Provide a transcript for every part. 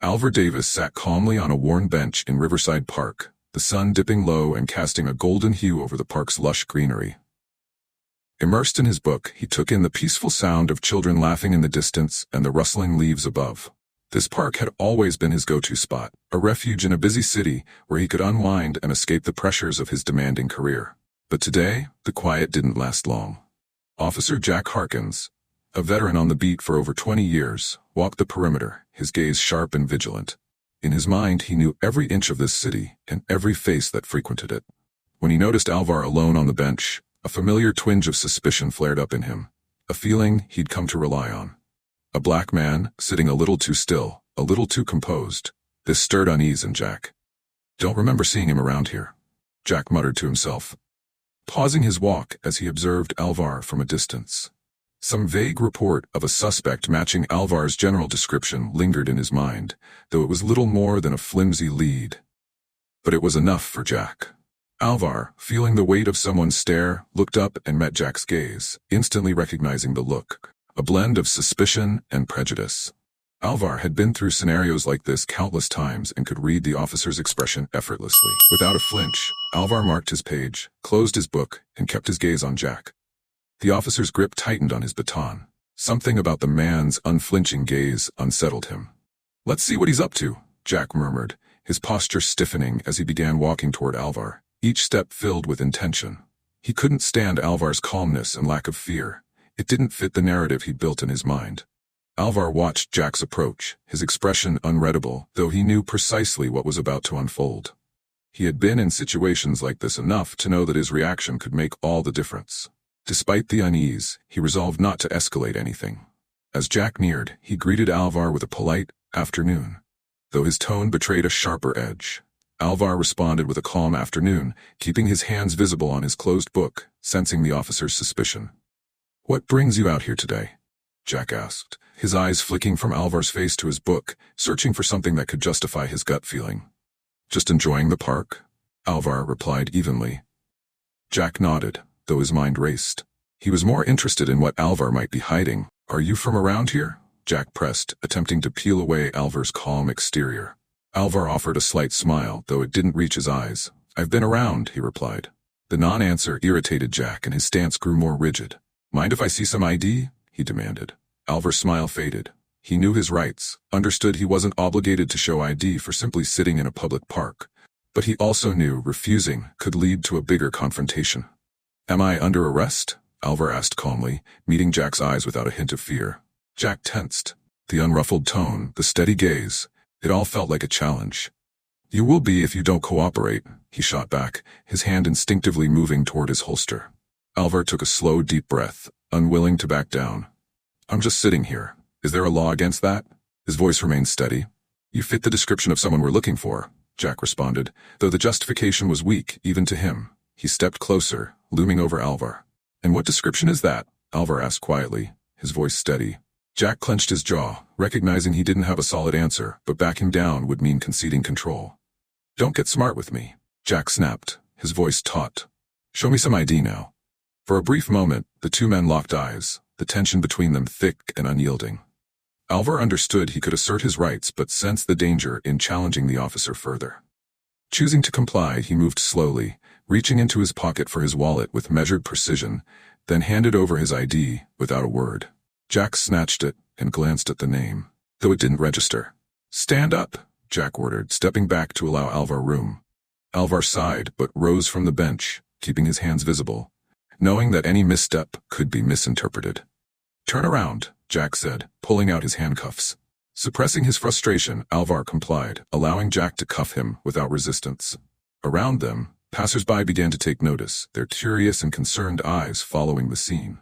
Alvar Davis sat calmly on a worn bench in Riverside Park, the sun dipping low and casting a golden hue over the park's lush greenery. Immersed in his book, he took in the peaceful sound of children laughing in the distance and the rustling leaves above. This park had always been his go-to spot, a refuge in a busy city where he could unwind and escape the pressures of his demanding career. But today, the quiet didn't last long. Officer Jack Harkins, a veteran on the beat for over 20 years, walked the perimeter, his gaze sharp and vigilant. In his mind, he knew every inch of this city and every face that frequented it. When he noticed Alvar alone on the bench, a familiar twinge of suspicion flared up in him, a feeling he'd come to rely on. A black man, sitting a little too still, a little too composed. This stirred unease in Jack. "Don't remember seeing him around here," Jack muttered to himself, pausing his walk as he observed Alvar from a distance. Some vague report of a suspect matching Alvar's general description lingered in his mind, though it was little more than a flimsy lead. But it was enough for Jack. Alvar, feeling the weight of someone's stare, looked up and met Jack's gaze, instantly recognizing the look, a blend of suspicion and prejudice. Alvar had been through scenarios like this countless times and could read the officer's expression effortlessly. Without a flinch, Alvar marked his page, closed his book, and kept his gaze on Jack. The officer's grip tightened on his baton. Something about the man's unflinching gaze unsettled him. "Let's see what he's up to," Jack murmured, his posture stiffening as he began walking toward Alvar, each step filled with intention. He couldn't stand Alvar's calmness and lack of fear. It didn't fit the narrative he'd built in his mind. Alvar watched Jack's approach, his expression unreadable, though he knew precisely what was about to unfold. He had been in situations like this enough to know that his reaction could make all the difference. Despite the unease, he resolved not to escalate anything. As Jack neared, he greeted Alvar with a polite "afternoon," though his tone betrayed a sharper edge. Alvar responded with a calm "afternoon," keeping his hands visible on his closed book, sensing the officer's suspicion. "What brings you out here today?" Jack asked, his eyes flicking from Alvar's face to his book, searching for something that could justify his gut feeling. "Just enjoying the park," Alvar replied evenly. Jack nodded, though his mind raced. He was more interested in what Alvar might be hiding. "Are you from around here?" Jack pressed, attempting to peel away Alvar's calm exterior. Alvar offered a slight smile, though it didn't reach his eyes. "I've been around," he replied. The non-answer irritated Jack and his stance grew more rigid. "Mind if I see some ID?" he demanded. Alvar's smile faded. He knew his rights, understood he wasn't obligated to show ID for simply sitting in a public park. But he also knew refusing could lead to a bigger confrontation. "Am I under arrest?" Alvar asked calmly, meeting Jack's eyes without a hint of fear. Jack tensed. The unruffled tone, the steady gaze, it all felt like a challenge. "You will be if you don't cooperate," he shot back, his hand instinctively moving toward his holster. Alvar took a slow, deep breath, unwilling to back down. "I'm just sitting here. Is there a law against that?" His voice remained steady. "You fit the description of someone we're looking for," Jack responded, though the justification was weak even to him. He stepped closer, looming over Alvar. "And what description is that?" Alvar asked quietly, his voice steady. Jack clenched his jaw, recognizing he didn't have a solid answer, but backing down would mean conceding control. "Don't get smart with me," Jack snapped, his voice taut. "Show me some ID now." For a brief moment, the two men locked eyes, the tension between them thick and unyielding. Alvar understood he could assert his rights but sensed the danger in challenging the officer further. Choosing to comply, he moved slowly, reaching into his pocket for his wallet with measured precision, then handed over his ID without a word. Jack snatched it and glanced at the name, though it didn't register. "Stand up," Jack ordered, stepping back to allow Alvar room. Alvar sighed but rose from the bench, keeping his hands visible, knowing that any misstep could be misinterpreted. "Turn around," Jack said, pulling out his handcuffs. Suppressing his frustration, Alvar complied, allowing Jack to cuff him without resistance. Around them, passers-by began to take notice, their curious and concerned eyes following the scene.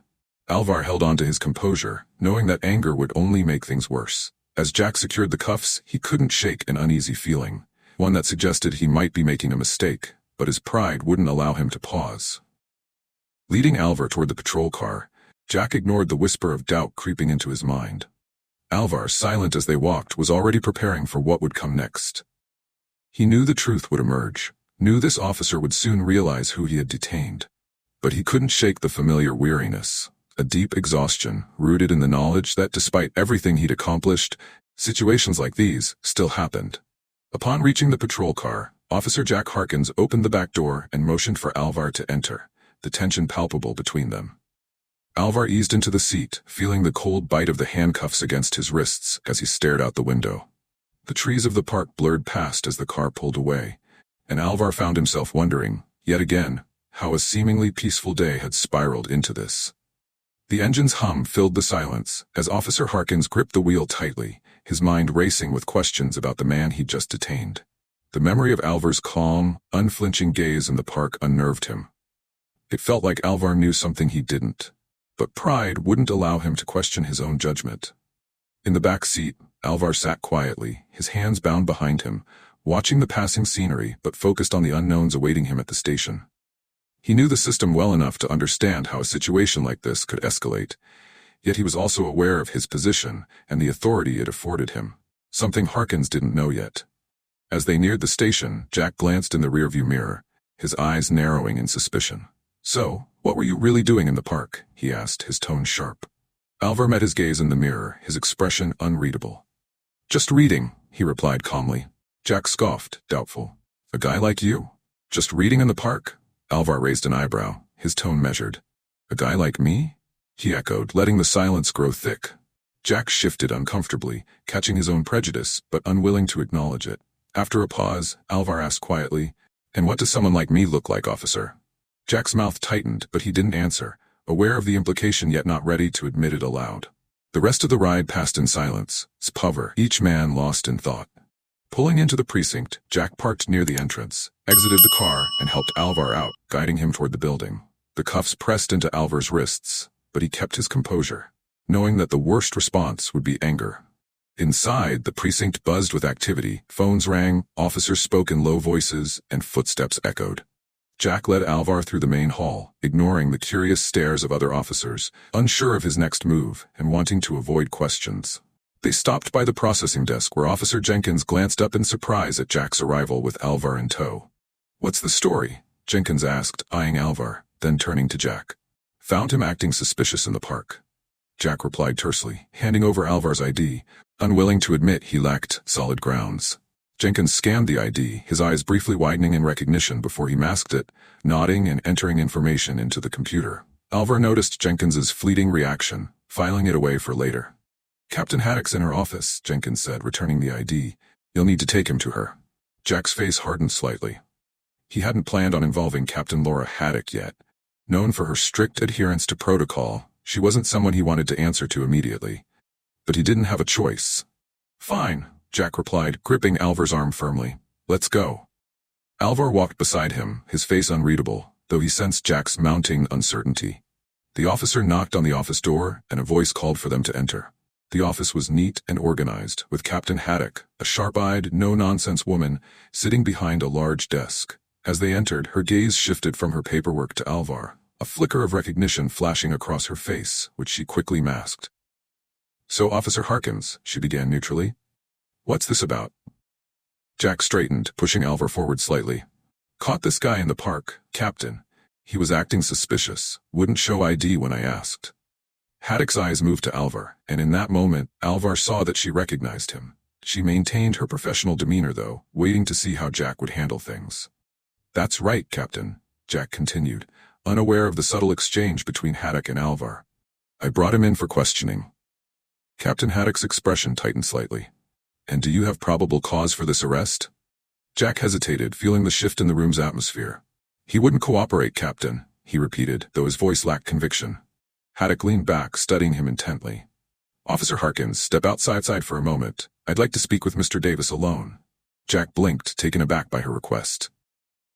Alvar held on to his composure, knowing that anger would only make things worse. As Jack secured the cuffs, he couldn't shake an uneasy feeling, one that suggested he might be making a mistake, but his pride wouldn't allow him to pause. Leading Alvar toward the patrol car, Jack ignored the whisper of doubt creeping into his mind. Alvar, silent as they walked, was already preparing for what would come next. He knew the truth would emerge, knew this officer would soon realize who he had detained. But he couldn't shake the familiar weariness, a deep exhaustion rooted in the knowledge that despite everything he'd accomplished, Situations like these still happened. Upon reaching the patrol car, Officer Jack Harkins opened the back door and motioned for Alvar to enter, the tension palpable between them. Alvar eased into the seat, feeling the cold bite of the handcuffs against his wrists as he stared out the window. The trees of the park blurred past as the car pulled away, and Alvar found himself wondering, yet again, how a seemingly peaceful day had spiraled into this. The engine's hum filled the silence as Officer Harkins gripped the wheel tightly, his mind racing with questions about the man he'd just detained. The memory of Alvar's calm, unflinching gaze in the park unnerved him. It felt like Alvar knew something he didn't, but pride wouldn't allow him to question his own judgment. In the back seat, Alvar sat quietly, his hands bound behind him, watching the passing scenery but focused on the unknowns awaiting him at the station. He knew the system well enough to understand how a situation like this could escalate, yet he was also aware of his position and the authority it afforded him, something Harkins didn't know yet. As they neared the station, Jack glanced in the rearview mirror, his eyes narrowing in suspicion. "So, what were you really doing in the park?" he asked, his tone sharp. Alvar met his gaze in the mirror, his expression unreadable. "Just reading," he replied calmly. Jack scoffed, doubtful. "A guy like you? Just reading in the park?" Alvar raised an eyebrow, his tone measured. "A guy like me?" he echoed, letting the silence grow thick. Jack shifted uncomfortably, catching his own prejudice, but unwilling to acknowledge it. After a pause, Alvar asked quietly, "And what does someone like me look like, officer?" Jack's mouth tightened, but he didn't answer, aware of the implication yet not ready to admit it aloud. The rest of the ride passed in silence, each man lost in thought. Pulling into the precinct, Jack parked near the entrance, exited the car, and helped Alvar out, guiding him toward the building. The cuffs pressed into Alvar's wrists, but he kept his composure, knowing that the worst response would be anger. Inside, the precinct buzzed with activity, phones rang, officers spoke in low voices, and footsteps echoed. Jack led Alvar through the main hall, ignoring the curious stares of other officers, unsure of his next move and wanting to avoid questions. They stopped by the processing desk where Officer Jenkins glanced up in surprise at Jack's arrival with Alvar in tow. "What's the story?" Jenkins asked, eyeing Alvar, then turning to Jack. "Found him acting suspicious in the park," Jack replied tersely, handing over Alvar's ID, unwilling to admit he lacked solid grounds. Jenkins scanned the ID, his eyes briefly widening in recognition before he masked it, nodding and entering information into the computer. Alvar noticed Jenkins's fleeting reaction, filing it away for later. "Captain Haddock's in her office," Jenkins said, returning the ID. "You'll need to take him to her." Jack's face hardened slightly. He hadn't planned on involving Captain Laura Haddock yet. Known for her strict adherence to protocol, she wasn't someone he wanted to answer to immediately. But he didn't have a choice. "Fine," Jack replied, gripping Alvar's arm firmly. "Let's go." Alvar walked beside him, his face unreadable, though he sensed Jack's mounting uncertainty. The officer knocked on the office door, and a voice called for them to enter. The office was neat and organized, with Captain Haddock, a sharp-eyed, no-nonsense woman, sitting behind a large desk. As they entered, her gaze shifted from her paperwork to Alvar, a flicker of recognition flashing across her face, which she quickly masked. "So, Officer Harkins," she began neutrally. "What's this about?" Jack straightened, pushing Alvar forward slightly. "Caught this guy in the park, Captain. He was acting suspicious, wouldn't show ID when I asked." Haddock's eyes moved to Alvar, and in that moment, Alvar saw that she recognized him. She maintained her professional demeanor, though, waiting to see how Jack would handle things. "That's right, Captain," Jack continued, unaware of the subtle exchange between Haddock and Alvar. "I brought him in for questioning." Captain Haddock's expression tightened slightly. "And do you have probable cause for this arrest?" Jack hesitated, feeling the shift in the room's atmosphere. "He wouldn't cooperate, Captain," he repeated, though his voice lacked conviction. Haddock leaned back, studying him intently. "Officer Harkins, step outside for a moment. I'd like to speak with Mr. Davis alone." Jack blinked, taken aback by her request.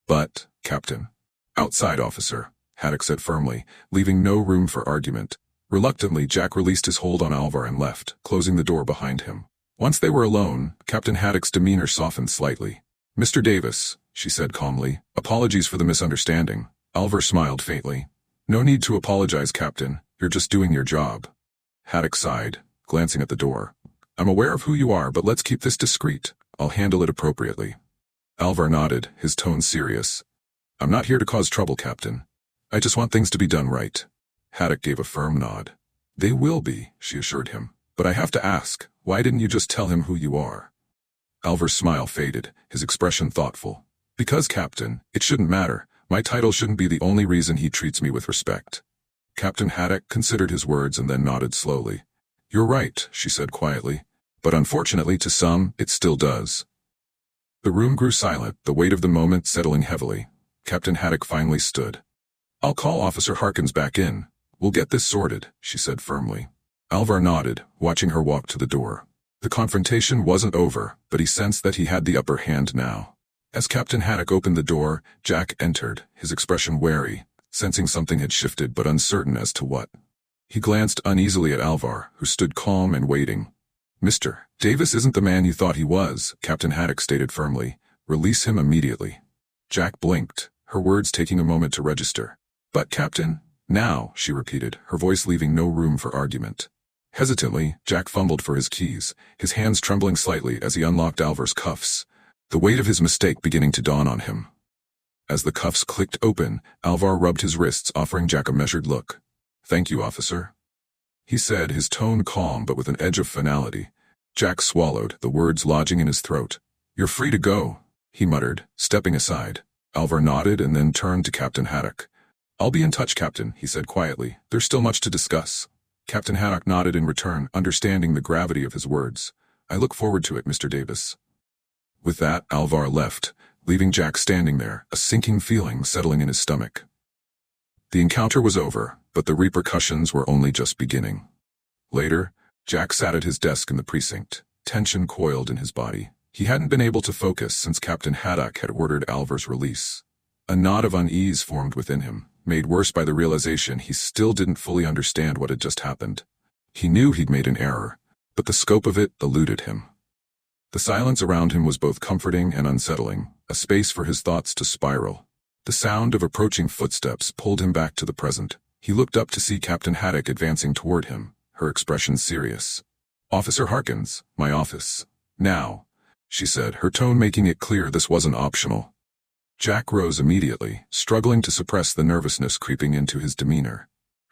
"But, Captain." "Outside, officer," Haddock said firmly, leaving no room for argument. Reluctantly, Jack released his hold on Alvar and left, closing the door behind him. Once they were alone, Captain Haddock's demeanor softened slightly. "Mr. Davis," she said calmly, "apologies for the misunderstanding." Alvar smiled faintly. "No need to apologize, Captain. You're just doing your job." Haddock sighed, glancing at the door. "I'm aware of who you are, but let's keep this discreet. I'll handle it appropriately." Alvar nodded, his tone serious. "I'm not here to cause trouble, Captain. I just want things to be done right." Haddock gave a firm nod. "They will be," she assured him. "But I have to ask, Why didn't you just tell him who you are? Alvar's smile faded, his expression thoughtful. Because, Captain, it shouldn't matter. My title shouldn't be the only reason he treats me with respect. Captain Haddock considered his words and then nodded slowly. You're right, she said quietly. But unfortunately to some, it still does. The room grew silent, the weight of the moment settling heavily. Captain Haddock finally stood. I'll call Officer Harkins back in. We'll get this sorted, she said firmly. Alvar nodded, watching her walk to the door. The confrontation wasn't over, but he sensed that he had the upper hand now. As Captain Haddock opened the door, Jack entered, his expression wary, sensing something had shifted but uncertain as to what. He glanced uneasily at Alvar, who stood calm and waiting. Mr. Davis isn't the man you thought he was, Captain Haddock stated firmly. Release him immediately. Jack blinked, her words taking a moment to register. But Captain, now, she repeated, her voice leaving no room for argument. Hesitantly, Jack fumbled for his keys, his hands trembling slightly as he unlocked Alvar's cuffs, the weight of his mistake beginning to dawn on him. As the cuffs clicked open, Alvar rubbed his wrists, offering Jack a measured look. Thank you, officer, he said, his tone calm but with an edge of finality. Jack swallowed, the words lodging in his throat. You're free to go, he muttered, stepping aside. Alvar nodded and then turned to Captain Haddock. I'll be in touch, Captain, he said quietly. There's still much to discuss. Captain Haddock nodded in return, understanding the gravity of his words. I look forward to it, Mr. Davis. With that, Alvar left, leaving Jack standing there, a sinking feeling settling in his stomach. The encounter was over, but the repercussions were only just beginning. Later, Jack sat at his desk in the precinct, tension coiled in his body. He hadn't been able to focus since Captain Haddock had ordered Alvar's release. A knot of unease formed within him, made worse by the realization he still didn't fully understand what had just happened. He knew he'd made an error, but the scope of it eluded him. The silence around him was both comforting and unsettling, a space for his thoughts to spiral. The sound of approaching footsteps pulled him back to the present. He looked up to see Captain Haddock advancing toward him, her expression serious. Officer Harkins, my office. Now, she said, her tone making it clear this wasn't optional. Jack rose immediately, struggling to suppress the nervousness creeping into his demeanor.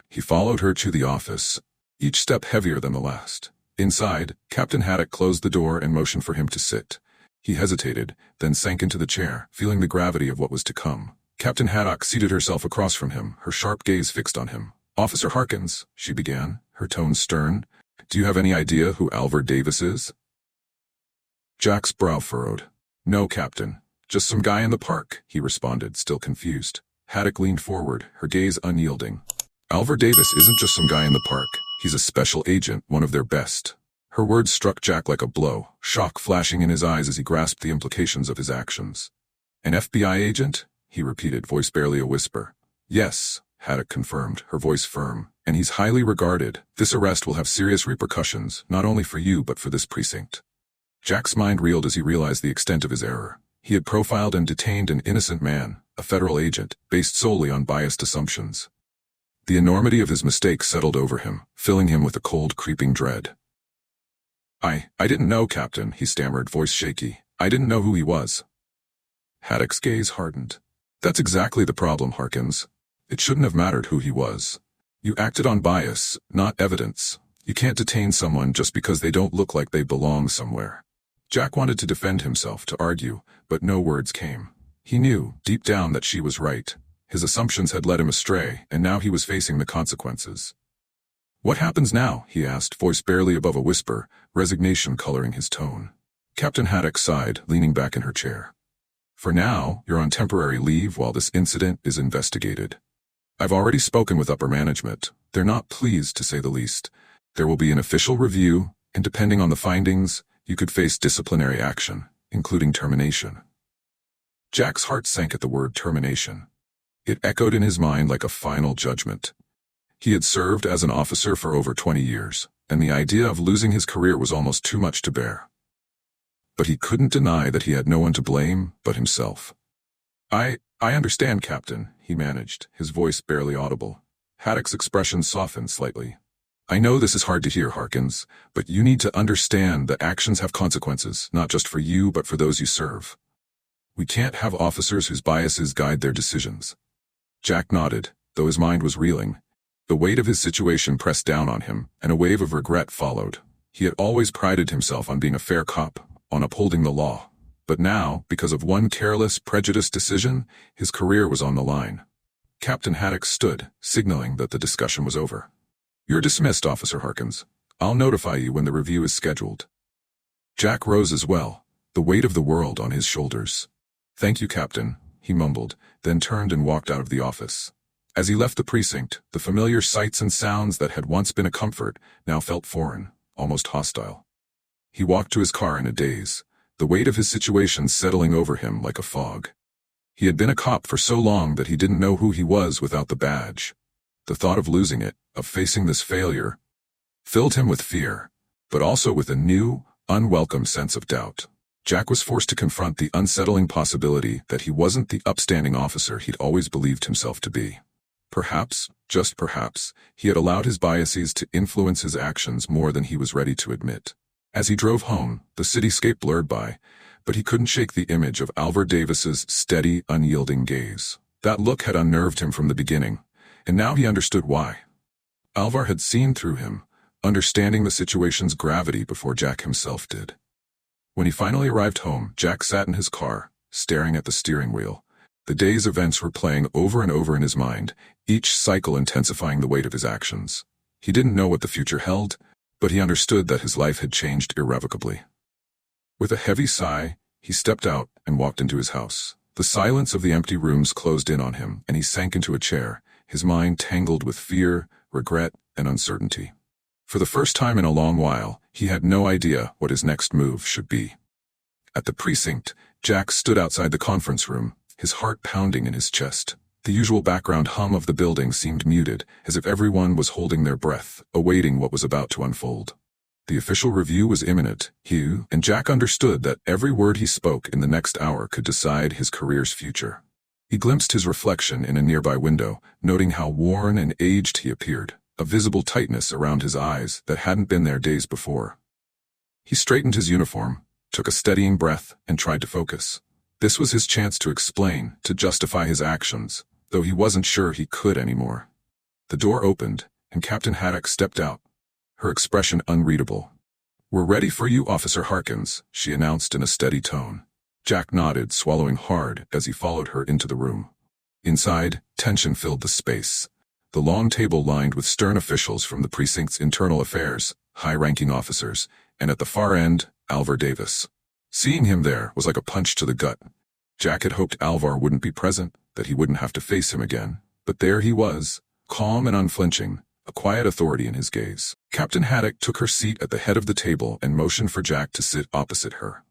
He followed her to the office, each step heavier than the last. Inside, Captain Haddock closed the door and motioned for him to sit. He hesitated, then sank into the chair, feeling the gravity of what was to come. Captain Haddock seated herself across from him, her sharp gaze fixed on him. Officer Harkins, she began, her tone stern. Do you have any idea who Alvar Davis is? Jack's brow furrowed. No, Captain. Just some guy in the park, he responded, still confused. Haddock leaned forward, her gaze unyielding. Alvar Davis isn't just some guy in the park. He's a special agent, one of their best. Her words struck Jack like a blow, shock flashing in his eyes as he grasped the implications of his actions. An FBI agent? He repeated, voice barely a whisper. Yes, Haddock confirmed, her voice firm. And he's highly regarded. This arrest will have serious repercussions, not only for you but for this precinct. Jack's mind reeled as he realized the extent of his error. He had profiled and detained an innocent man, a federal agent, based solely on biased assumptions. The enormity of his mistake settled over him, filling him with a cold, creeping dread. I didn't know, Captain, he stammered, voice shaky. I didn't know who he was. Haddock's gaze hardened. That's exactly the problem, Harkins. It shouldn't have mattered who he was. You acted on bias, not evidence. You can't detain someone just because they don't look like they belong somewhere. Jack wanted to defend himself, to argue, but no words came. He knew, deep down, that she was right. His assumptions had led him astray, and now he was facing the consequences. What happens now? He asked, voice barely above a whisper, resignation coloring his tone. Captain Haddock sighed, leaning back in her chair. For now, you're on temporary leave while this incident is investigated. I've already spoken with upper management. They're not pleased, to say the least. There will be an official review, and depending on the findings, you could face disciplinary action, including termination. Jack's heart sank at the word termination. It echoed in his mind like a final judgment. He had served as an officer for over 20 years, and the idea of losing his career was almost too much to bear. But he couldn't deny that he had no one to blame but himself. I understand, Captain, he managed, his voice barely audible. Haddock's expression softened slightly. I know this is hard to hear, Harkins, but you need to understand that actions have consequences, not just for you but for those you serve. We can't have officers whose biases guide their decisions. Jack nodded, though his mind was reeling. The weight of his situation pressed down on him, and a wave of regret followed. He had always prided himself on being a fair cop, on upholding the law. But now, because of one careless, prejudiced decision, his career was on the line. Captain Haddock stood, signaling that the discussion was over. "You're dismissed, Officer Harkins. I'll notify you when the review is scheduled." Jack rose as well, the weight of the world on his shoulders. "Thank you, Captain," he mumbled, then turned and walked out of the office. As he left the precinct, the familiar sights and sounds that had once been a comfort now felt foreign, almost hostile. He walked to his car in a daze, the weight of his situation settling over him like a fog. He had been a cop for so long that he didn't know who he was without the badge. The thought of losing it, of facing this failure, filled him with fear, but also with a new, unwelcome sense of doubt. Jack was forced to confront the unsettling possibility that he wasn't the upstanding officer he'd always believed himself to be. Perhaps, just perhaps, he had allowed his biases to influence his actions more than he was ready to admit. As he drove home, the cityscape blurred by, but he couldn't shake the image of Alvar Davis's steady, unyielding gaze. That look had unnerved him from the beginning, and now he understood why. Alvar had seen through him, understanding the situation's gravity before Jack himself did. When he finally arrived home, Jack sat in his car, staring at the steering wheel. The day's events were playing over and over in his mind, each cycle intensifying the weight of his actions. He didn't know what the future held, but he understood that his life had changed irrevocably. With a heavy sigh, he stepped out and walked into his house. The silence of the empty rooms closed in on him, and he sank into a chair, his mind tangled with fear, regret, and uncertainty. For the first time in a long while, he had no idea what his next move should be. At the precinct, Jack stood outside the conference room, his heart pounding in his chest. The usual background hum of the building seemed muted, as if everyone was holding their breath, awaiting what was about to unfold. The official review was imminent, and Jack understood that every word he spoke in the next hour could decide his career's future. He glimpsed his reflection in a nearby window, noting how worn and aged he appeared, a visible tightness around his eyes that hadn't been there days before. He straightened his uniform, took a steadying breath, and tried to focus. This was his chance to explain, to justify his actions, though he wasn't sure he could anymore. The door opened, and Captain Haddock stepped out, her expression unreadable. "We're ready for you, Officer Harkins," she announced in a steady tone. Jack nodded, swallowing hard as he followed her into the room. Inside, tension filled the space. The long table lined with stern officials from the precinct's internal affairs, high-ranking officers, and at the far end, Alvar Davis. Seeing him there was like a punch to the gut. Jack had hoped Alvar wouldn't be present, that he wouldn't have to face him again. But there he was, calm and unflinching, a quiet authority in his gaze. Captain Haddock took her seat at the head of the table and motioned for Jack to sit opposite her.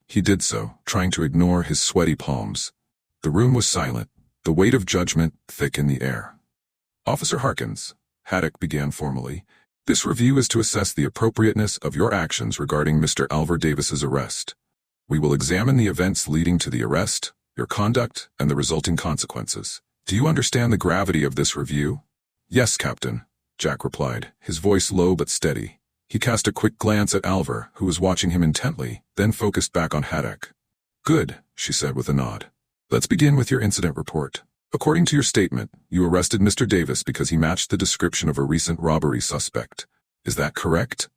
He did so, trying to ignore his sweaty palms. The room was silent, the weight of judgment thick in the air. "Officer Harkins," Haddock began formally, "this review is to assess the appropriateness of your actions regarding Mr. Alvar Davis's arrest. We will examine the events leading to the arrest, your conduct, and the resulting consequences. Do you understand the gravity of this review?" "Yes, Captain," Jack replied, his voice low but steady. He cast a quick glance at Alvar, who was watching him intently, then focused back on Haddock. "Good," she said with a nod. "Let's begin with your incident report. According to your statement, you arrested Mr. Davis because he matched the description of a recent robbery suspect. Is that correct?"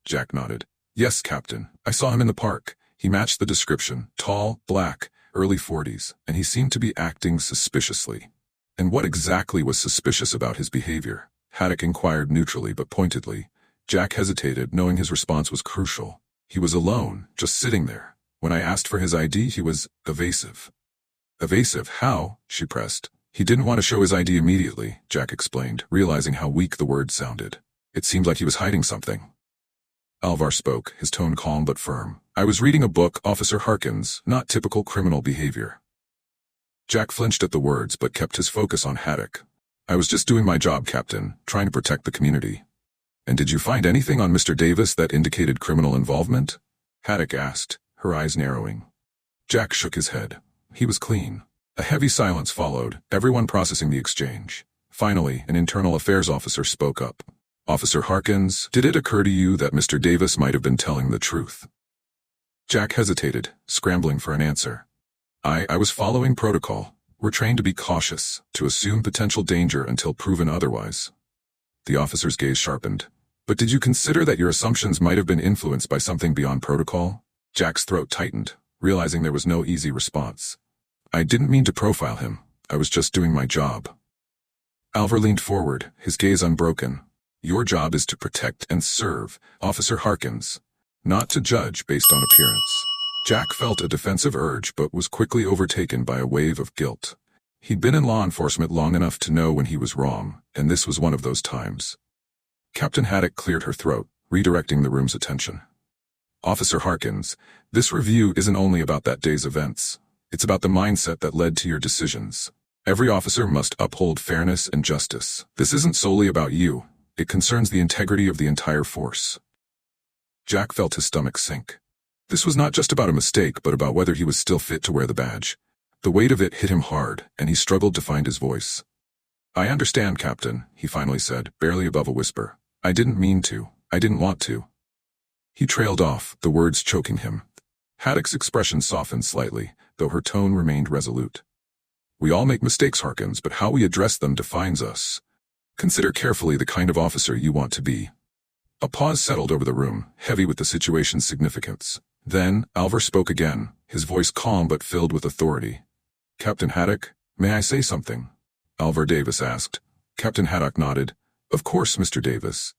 Jack nodded. "Yes, Captain. I saw him in the park. He matched the description, tall, black, early 40s, and he seemed to be acting suspiciously." "And what exactly was suspicious about his behavior?" Haddock inquired neutrally but pointedly. Jack hesitated, knowing his response was crucial. He was alone, just sitting there. When I asked for his ID, he was evasive. "Evasive? How?" she pressed. "He didn't want to show his ID immediately," Jack explained, realizing how weak the word sounded. "It seemed like he was hiding something." Alvar spoke, his tone calm but firm. "I was reading a book, Officer Harkins, not typical criminal behavior." Jack flinched at the words but kept his focus on Haddock. "I was just doing my job, Captain, trying to protect the community." "And did you find anything on Mr. Davis that indicated criminal involvement?" Haddock asked, her eyes narrowing. Jack shook his head. He was clean. A heavy silence followed, everyone processing the exchange. Finally, an internal affairs officer spoke up. "Officer Harkins, did it occur to you that Mr. Davis might have been telling the truth?" Jack hesitated, scrambling for an answer. I was following protocol. We're trained to be cautious, to assume potential danger until proven otherwise." The officer's gaze sharpened. But did you consider that your assumptions might have been influenced by something beyond protocol? Jack's throat tightened, realizing there was no easy response. I didn't mean to profile him. I was just doing my job. Alvar leaned forward, his gaze unbroken. Your job is to protect and serve, Officer Harkins, not to judge based on appearance. Jack felt a defensive urge but was quickly overtaken by a wave of guilt. He'd been in law enforcement long enough to know when he was wrong, and this was one of those times. Captain Haddock cleared her throat, redirecting the room's attention. Officer Harkins, this review isn't only about that day's events. It's about the mindset that led to your decisions. Every officer must uphold fairness and justice. This isn't solely about you. It concerns the integrity of the entire force. Jack felt his stomach sink. This was not just about a mistake, but about whether he was still fit to wear the badge. The weight of it hit him hard, and he struggled to find his voice. I understand, Captain, he finally said, barely above a whisper. I didn't mean to. I didn't want to. He trailed off, the words choking him. Haddock's expression softened slightly, though her tone remained resolute. We all make mistakes, Harkins, but how we address them defines us. Consider carefully the kind of officer you want to be. A pause settled over the room, heavy with the situation's significance. Then, Alvar spoke again, his voice calm but filled with authority. Captain Haddock, may I say something? Alvar Davis asked. Captain Haddock nodded. Of course, Mr. Davis.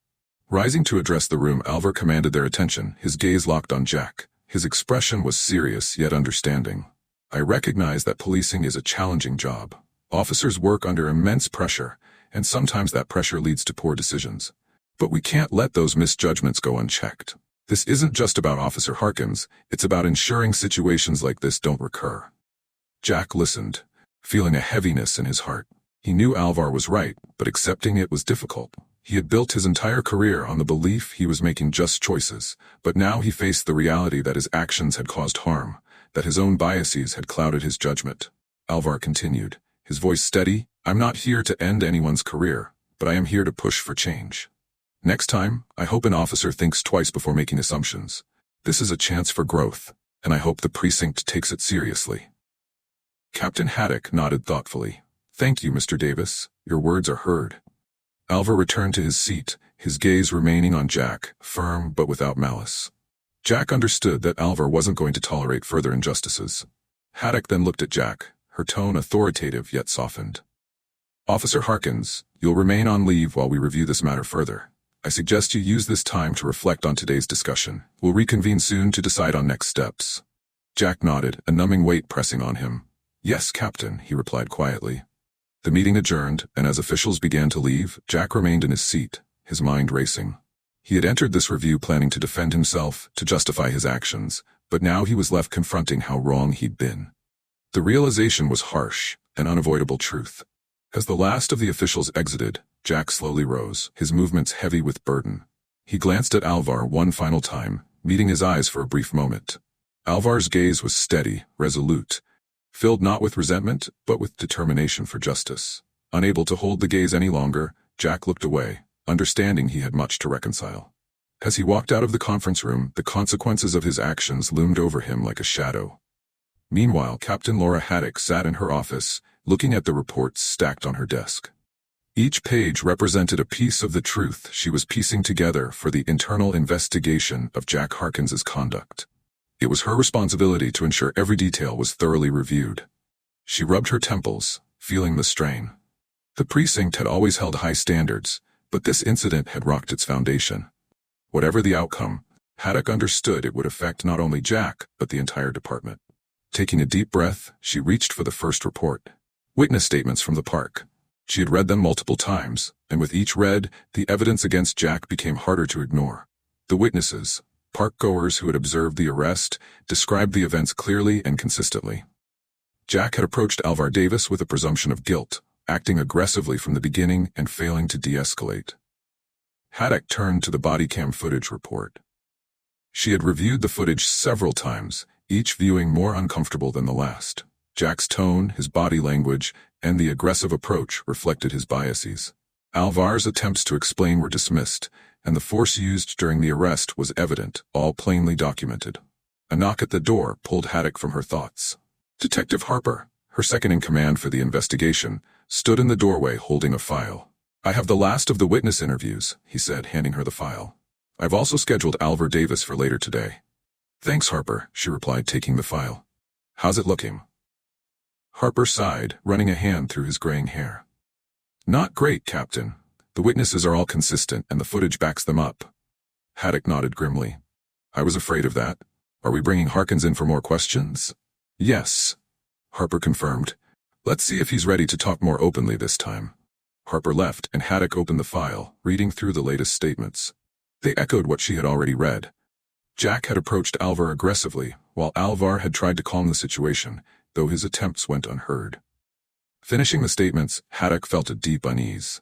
Rising to address the room, Alvar commanded their attention, his gaze locked on Jack. His expression was serious yet understanding. I recognize that policing is a challenging job. Officers work under immense pressure, and sometimes that pressure leads to poor decisions. But we can't let those misjudgments go unchecked. This isn't just about Officer Harkins, it's about ensuring situations like this don't recur. Jack listened, feeling a heaviness in his heart. He knew Alvar was right, but accepting it was difficult. He had built his entire career on the belief he was making just choices, but now he faced the reality that his actions had caused harm, that his own biases had clouded his judgment. Alvar continued, his voice steady, I'm not here to end anyone's career, but I am here to push for change. Next time, I hope an officer thinks twice before making assumptions. This is a chance for growth, and I hope the precinct takes it seriously. Captain Haddock nodded thoughtfully. Thank you, Mr. Davis. Your words are heard. Alvar returned to his seat, his gaze remaining on Jack, firm but without malice. Jack understood that Alvar wasn't going to tolerate further injustices. Haddock then looked at Jack, her tone authoritative yet softened. Officer Harkins, you'll remain on leave while we review this matter further. I suggest you use this time to reflect on today's discussion. We'll reconvene soon to decide on next steps. Jack nodded, a numbing weight pressing on him. Yes, Captain, he replied quietly. The meeting adjourned, and as officials began to leave, Jack remained in his seat, his mind racing. He had entered this review planning to defend himself, to justify his actions, but now he was left confronting how wrong he'd been. The realization was harsh, an unavoidable truth. As the last of the officials exited, Jack slowly rose, his movements heavy with burden. He glanced at Alvar one final time, meeting his eyes for a brief moment. Alvar's gaze was steady, resolute, filled not with resentment, but with determination for justice. Unable to hold the gaze any longer, Jack looked away, understanding he had much to reconcile. As he walked out of the conference room, the consequences of his actions loomed over him like a shadow. Meanwhile, Captain Laura Haddock sat in her office, looking at the reports stacked on her desk. Each page represented a piece of the truth she was piecing together for the internal investigation of Jack Harkins's conduct. It was her responsibility to ensure every detail was thoroughly reviewed. She rubbed her temples, feeling the strain. The precinct had always held high standards, but this incident had rocked its foundation. Whatever the outcome, Haddock understood it would affect not only Jack, but the entire department. Taking a deep breath, she reached for the first report. Witness statements from the park. She had read them multiple times, and with each read, the evidence against Jack became harder to ignore. The witnesses, park-goers who had observed the arrest, described the events clearly and consistently. Jack had approached Alvar Davis with a presumption of guilt, acting aggressively from the beginning and failing to de-escalate. Haddock turned to the body cam footage report. She had reviewed the footage several times, each viewing more uncomfortable than the last. Jack's tone, his body language, and the aggressive approach reflected his biases. Alvar's attempts to explain were dismissed, and the force used during the arrest was evident, all plainly documented. A knock at the door pulled Haddock from her thoughts. Detective Harper, her second-in-command for the investigation, stood in the doorway holding a file. I have the last of the witness interviews, he said, handing her the file. I've also scheduled Alvar Davis for later today. Thanks, Harper, she replied, taking the file. How's it looking? Harper sighed, running a hand through his graying hair. Not great, Captain. The witnesses are all consistent, and the footage backs them up. Haddock nodded grimly. I was afraid of that. Are we bringing Harkins in for more questions? Yes, Harper confirmed. Let's see if he's ready to talk more openly this time. Harper left, and Haddock opened the file, reading through the latest statements. They echoed what she had already read. Jack had approached Alvar aggressively, while Alvar had tried to calm the situation, though his attempts went unheard. Finishing the statements, Haddock felt a deep unease.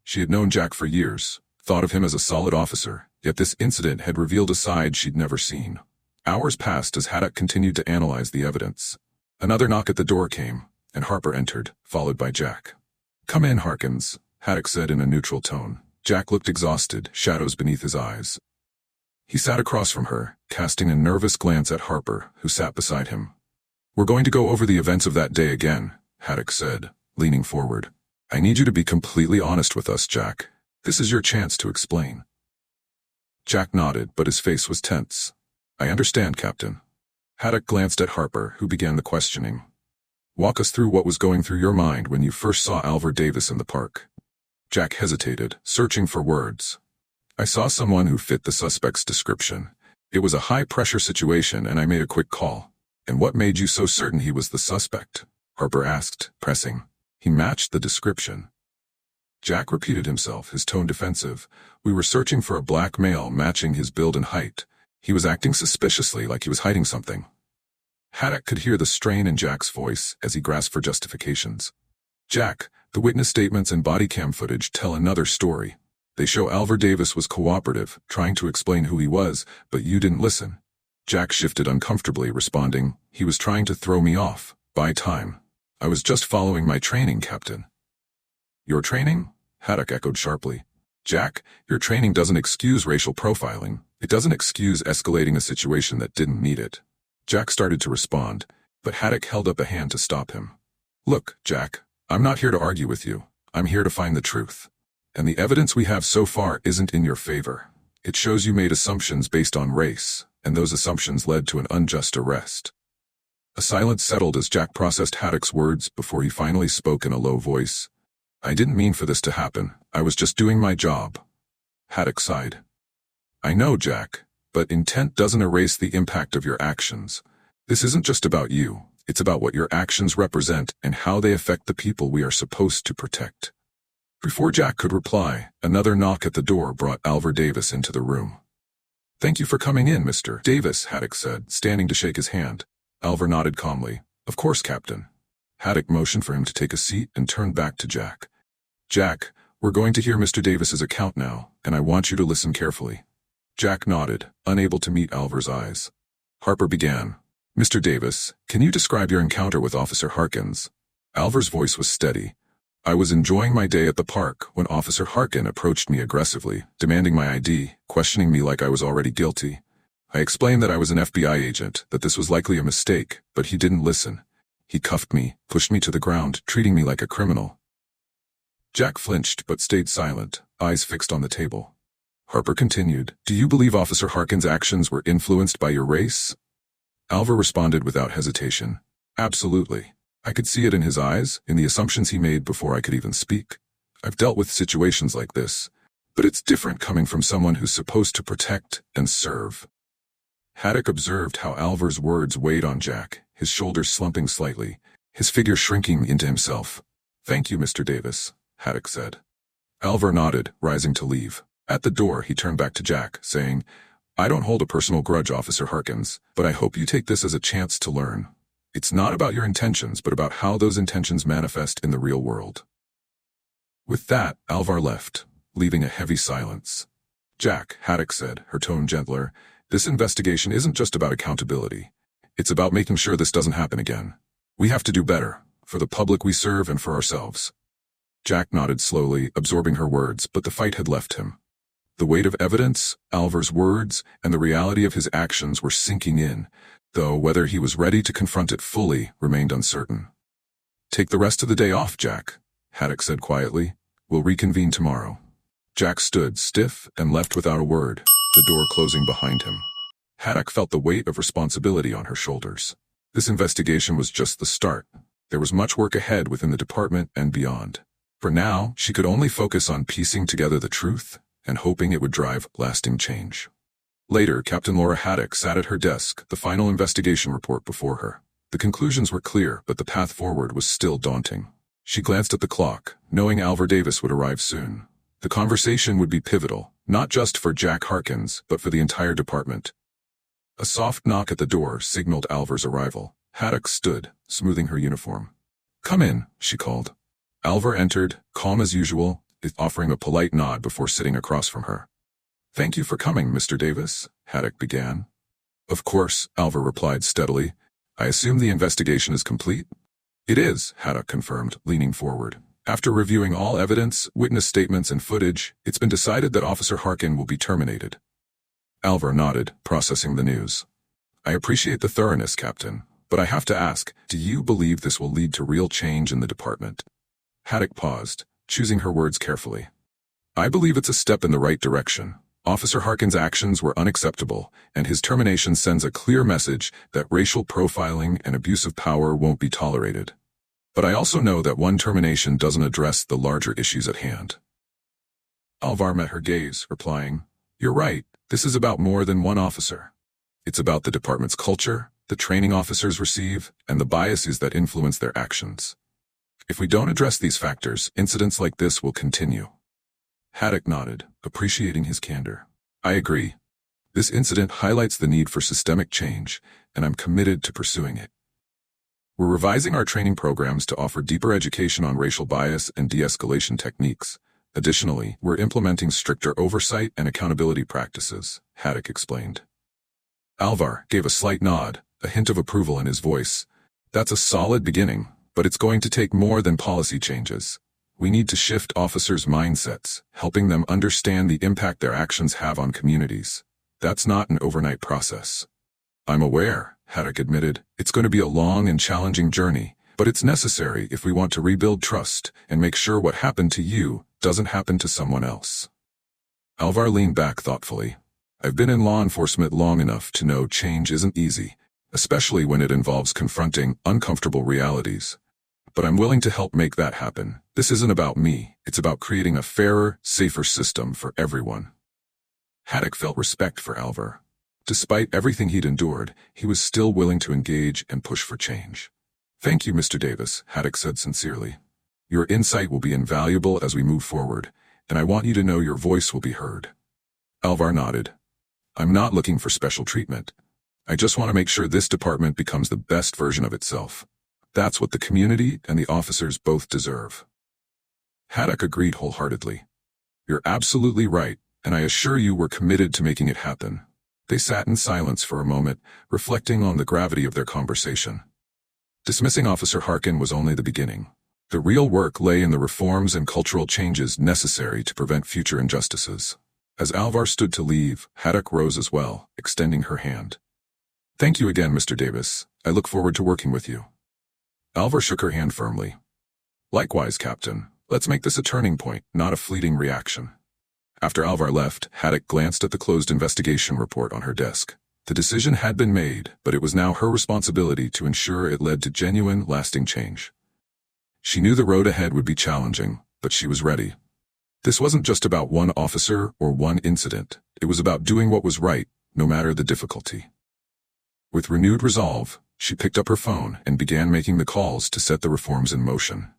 She had known Jack for years, thought of him as a solid officer, yet this incident had revealed a side she'd never seen. Hours passed as Haddock continued to analyze the evidence. Another knock at the door came, and Harper entered, followed by Jack. Come in, Harkins, Haddock said in a neutral tone. Jack looked exhausted, shadows beneath his eyes. He sat across from her, casting a nervous glance at Harper, who sat beside him. We're going to go over the events of that day again, Haddock said, leaning forward. I need you to be completely honest with us, Jack. This is your chance to explain. Jack nodded, but his face was tense. I understand, Captain. Haddock glanced at Harper, who began the questioning. Walk us through what was going through your mind when you first saw Alvar Davis in the park. Jack hesitated, searching for words. I saw someone who fit the suspect's description. It was a high-pressure situation, and I made a quick call. And what made you so certain he was the suspect? Harper asked, pressing. He matched the description. Jack repeated himself, his tone defensive. We were searching for a black male matching his build and height. He was acting suspiciously, like he was hiding something. Haddock could hear the strain in Jack's voice as he grasped for justifications. Jack, the witness statements and body cam footage tell another story. They show Alvar Davis was cooperative, trying to explain who he was, but you didn't listen. Jack shifted uncomfortably, responding, he was trying to throw me off. Buy time. I was just following my training, Captain. Your training? Haddock echoed sharply. Jack, your training doesn't excuse racial profiling. It doesn't excuse escalating a situation that didn't need it. Jack started to respond, but Haddock held up a hand to stop him. Look, Jack, I'm not here to argue with you. I'm here to find the truth. And the evidence we have so far isn't in your favor. It shows you made assumptions based on race, and those assumptions led to an unjust arrest. A silence settled as Jack processed Haddock's words before he finally spoke in a low voice. I didn't mean for this to happen. I was just doing my job. Haddock sighed. I know, Jack, but intent doesn't erase the impact of your actions. This isn't just about you. It's about what your actions represent and how they affect the people we are supposed to protect. Before Jack could reply, another knock at the door brought Alvar Davis into the room. Thank you for coming in, Mr. Davis, Haddock said, standing to shake his hand. Alvar nodded calmly. Of course, Captain. Haddock motioned for him to take a seat and turned back to Jack. Jack, we're going to hear Mr. Davis's account now, and I want you to listen carefully. Jack nodded, unable to meet Alvar's eyes. Harper began. Mr. Davis, can you describe your encounter with Officer Harkins? Alvar's voice was steady. I was enjoying my day at the park when Officer Harkin approached me aggressively, demanding my ID, questioning me like I was already guilty. I explained that I was an FBI agent, that this was likely a mistake, but he didn't listen. He cuffed me, pushed me to the ground, treating me like a criminal. Jack flinched but stayed silent, eyes fixed on the table. Harper continued, Do you believe Officer Harkin's actions were influenced by your race? Alvar responded without hesitation. Absolutely. I could see it in his eyes, in the assumptions he made before I could even speak. I've dealt with situations like this, but it's different coming from someone who's supposed to protect and serve. Haddock observed how Alvar's words weighed on Jack, his shoulders slumping slightly, his figure shrinking into himself. Thank you, Mr. Davis, Haddock said. Alvar nodded, rising to leave. At the door, he turned back to Jack, saying, I don't hold a personal grudge, Officer Harkins, but I hope you take this as a chance to learn. It's not about your intentions, but about how those intentions manifest in the real world. With that, Alvar left, leaving a heavy silence. Jack, Haddock said, her tone gentler, this investigation isn't just about accountability. It's about making sure this doesn't happen again. We have to do better, for the public we serve and for ourselves. Jack nodded slowly, absorbing her words, but the fight had left him. The weight of evidence, Alvar's words, and the reality of his actions were sinking in, though whether he was ready to confront it fully remained uncertain. Take the rest of the day off, Jack, Haddock said quietly. We'll reconvene tomorrow. Jack stood stiff and left without a word, the door closing behind him. Haddock felt the weight of responsibility on her shoulders. This investigation was just the start. There was much work ahead within the department and beyond. For now, she could only focus on piecing together the truth and hoping it would drive lasting change. Later, Captain Laura Haddock sat at her desk, the final investigation report before her. The conclusions were clear, but the path forward was still daunting. She glanced at the clock, knowing Alvar Davis would arrive soon. The conversation would be pivotal, not just for Jack Harkins, but for the entire department. A soft knock at the door signaled Alvar's arrival. Haddock stood, smoothing her uniform. "Come in," she called. Alvar entered, calm as usual, offering a polite nod before sitting across from her. "Thank you for coming, Mr. Davis," Haddock began. "Of course," Alvar replied steadily. "I assume the investigation is complete?" "It is," Haddock confirmed, leaning forward. "After reviewing all evidence, witness statements, and footage, it's been decided that Officer Harkin will be terminated." Alvar nodded, processing the news. "I appreciate the thoroughness, Captain, but I have to ask, do you believe this will lead to real change in the department?" Haddock paused, choosing her words carefully. "I believe it's a step in the right direction. Officer Harkin's actions were unacceptable, and his termination sends a clear message that racial profiling and abuse of power won't be tolerated. But I also know that one termination doesn't address the larger issues at hand." Alvar met her gaze, replying, "You're right, this is about more than one officer. It's about the department's culture, the training officers receive, and the biases that influence their actions. If we don't address these factors, incidents like this will continue." Haddock nodded, appreciating his candor. "I agree. This incident highlights the need for systemic change, and I'm committed to pursuing it. We're revising our training programs to offer deeper education on racial bias and de-escalation techniques. Additionally, we're implementing stricter oversight and accountability practices," Haddock explained. Alvar gave a slight nod, a hint of approval in his voice. "That's a solid beginning, but it's going to take more than policy changes. We need to shift officers' mindsets, helping them understand the impact their actions have on communities. That's not an overnight process." "I'm aware," Haddock admitted. "It's going to be a long and challenging journey, but it's necessary if we want to rebuild trust and make sure what happened to you doesn't happen to someone else." Alvar leaned back thoughtfully. "I've been in law enforcement long enough to know change isn't easy, especially when it involves confronting uncomfortable realities. But I'm willing to help make that happen. This isn't about me, it's about creating a fairer, safer system for everyone." Haddock felt respect for Alvar. Despite everything he'd endured, he was still willing to engage and push for change. "Thank you, Mr. Davis," Haddock said sincerely. "Your insight will be invaluable as we move forward, and I want you to know your voice will be heard." Alvar nodded. "I'm not looking for special treatment. I just want to make sure this department becomes the best version of itself. That's what the community and the officers both deserve." Haddock agreed wholeheartedly. "You're absolutely right, and I assure you we're committed to making it happen." They sat in silence for a moment, reflecting on the gravity of their conversation. Dismissing Officer Harkin was only the beginning. The real work lay in the reforms and cultural changes necessary to prevent future injustices. As Alvar stood to leave, Haddock rose as well, extending her hand. "Thank you again, Mr. Davis. I look forward to working with you." Alvar shook her hand firmly. "Likewise, Captain. Let's make this a turning point, not a fleeting reaction." After Alvar left, Haddock glanced at the closed investigation report on her desk. The decision had been made, but it was now her responsibility to ensure it led to genuine, lasting change. She knew the road ahead would be challenging, but she was ready. This wasn't just about one officer or one incident. It was about doing what was right, no matter the difficulty. With renewed resolve, she picked up her phone and began making the calls to set the reforms in motion.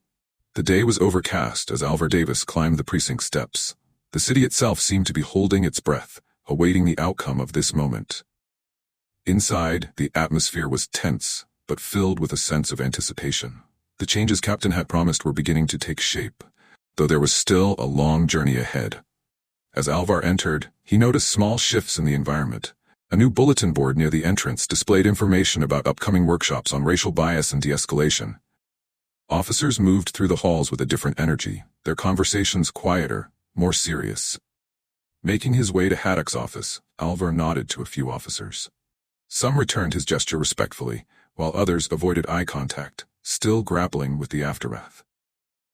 The day was overcast as Alvar Davis climbed the precinct steps. The city itself seemed to be holding its breath, awaiting the outcome of this moment. Inside, the atmosphere was tense, but filled with a sense of anticipation. The changes Captain had promised were beginning to take shape, though there was still a long journey ahead. As Alvar entered, he noticed small shifts in the environment. A new bulletin board near the entrance displayed information about upcoming workshops on racial bias and de-escalation. Officers moved through the halls with a different energy, their conversations quieter, more serious. Making his way to Haddock's office, Alvar nodded to a few officers. Some returned his gesture respectfully, while others avoided eye contact, still grappling with the aftermath.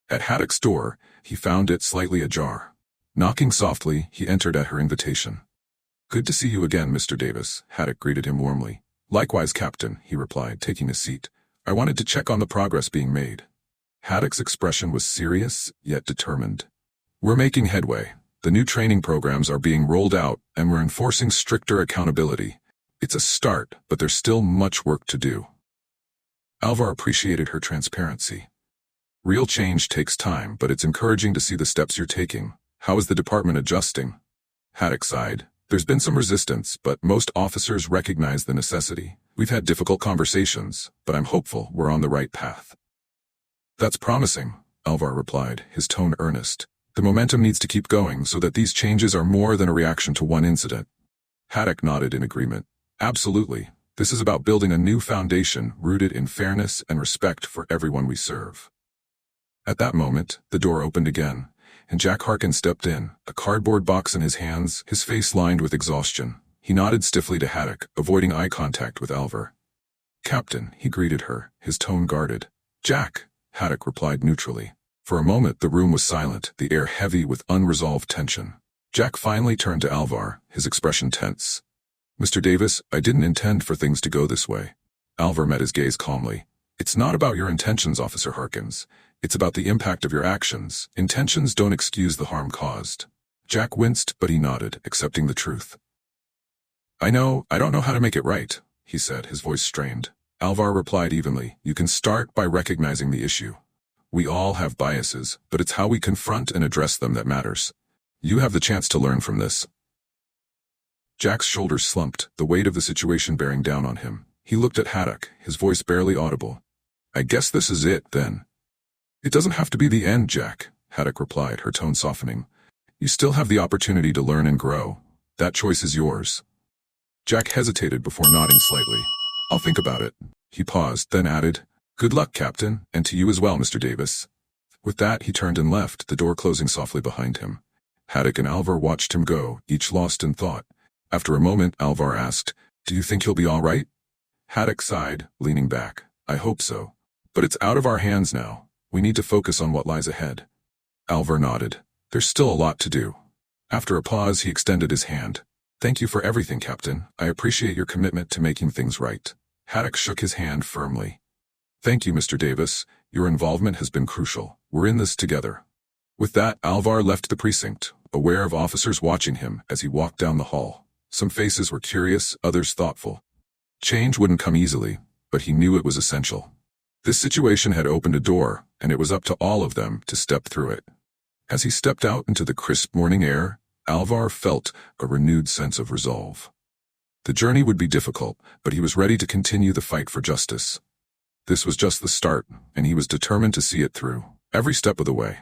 At Haddock's door, he found it slightly ajar. Knocking softly, he entered at her invitation. "Good to see you again, Mr. Davis," Haddock greeted him warmly. "Likewise, Captain," he replied, taking a seat. "I wanted to check on the progress being made." Haddock's expression was serious, yet determined. "We're making headway. The new training programs are being rolled out, and we're enforcing stricter accountability. It's a start, but there's still much work to do." Alvar appreciated her transparency. "Real change takes time, but it's encouraging to see the steps you're taking. How is the department adjusting?" Haddock sighed. "There's been some resistance, but most officers recognize the necessity. We've had difficult conversations, but I'm hopeful we're on the right path." "That's promising," Alvar replied, his tone earnest. "The momentum needs to keep going so that these changes are more than a reaction to one incident." Haddock nodded in agreement. "Absolutely. This is about building a new foundation rooted in fairness and respect for everyone we serve." At that moment, the door opened again, and Jack Harkin stepped in, a cardboard box in his hands, his face lined with exhaustion. He nodded stiffly to Haddock, avoiding eye contact with Alvar. "Captain," he greeted her, his tone guarded. "Jack," Haddock replied neutrally. For a moment the room was silent, the air heavy with unresolved tension. Jack finally turned to Alvar, his expression tense. "Mr. Davis, I didn't intend for things to go this way." Alvar met his gaze calmly. "It's not about your intentions, Officer Harkins. It's about the impact of your actions. Intentions don't excuse the harm caused." Jack winced, but he nodded, accepting the truth. I don't know how to make it right," he said, his voice strained. Alvar replied evenly, "You can start by recognizing the issue. We all have biases, but it's how we confront and address them that matters. You have the chance to learn from this." Jack's shoulders slumped, the weight of the situation bearing down on him. He looked at Haddock, his voice barely audible. "I guess this is it, then." "It doesn't have to be the end, Jack," Haddock replied, her tone softening. "You still have the opportunity to learn and grow. That choice is yours." Jack hesitated before nodding slightly. "I'll think about it." He paused, then added, "Good luck, Captain, and to you as well, Mr. Davis." With that, he turned and left, the door closing softly behind him. Haddock and Alvar watched him go, each lost in thought. After a moment, Alvar asked, "Do you think he'll be all right?" Haddock sighed, leaning back. "I hope so. But it's out of our hands now. We need to focus on what lies ahead." Alvar nodded. "There's still a lot to do." After a pause, he extended his hand. "Thank you for everything, Captain. I appreciate your commitment to making things right." Haddock shook his hand firmly. "Thank you, Mr. Davis. Your involvement has been crucial. We're in this together." With that, Alvar left the precinct, aware of officers watching him as he walked down the hall. Some faces were curious, others thoughtful. Change wouldn't come easily, but he knew it was essential. This situation had opened a door, and it was up to all of them to step through it. As he stepped out into the crisp morning air, Alvar felt a renewed sense of resolve. The journey would be difficult, but he was ready to continue the fight for justice. This was just the start, and he was determined to see it through, every step of the way.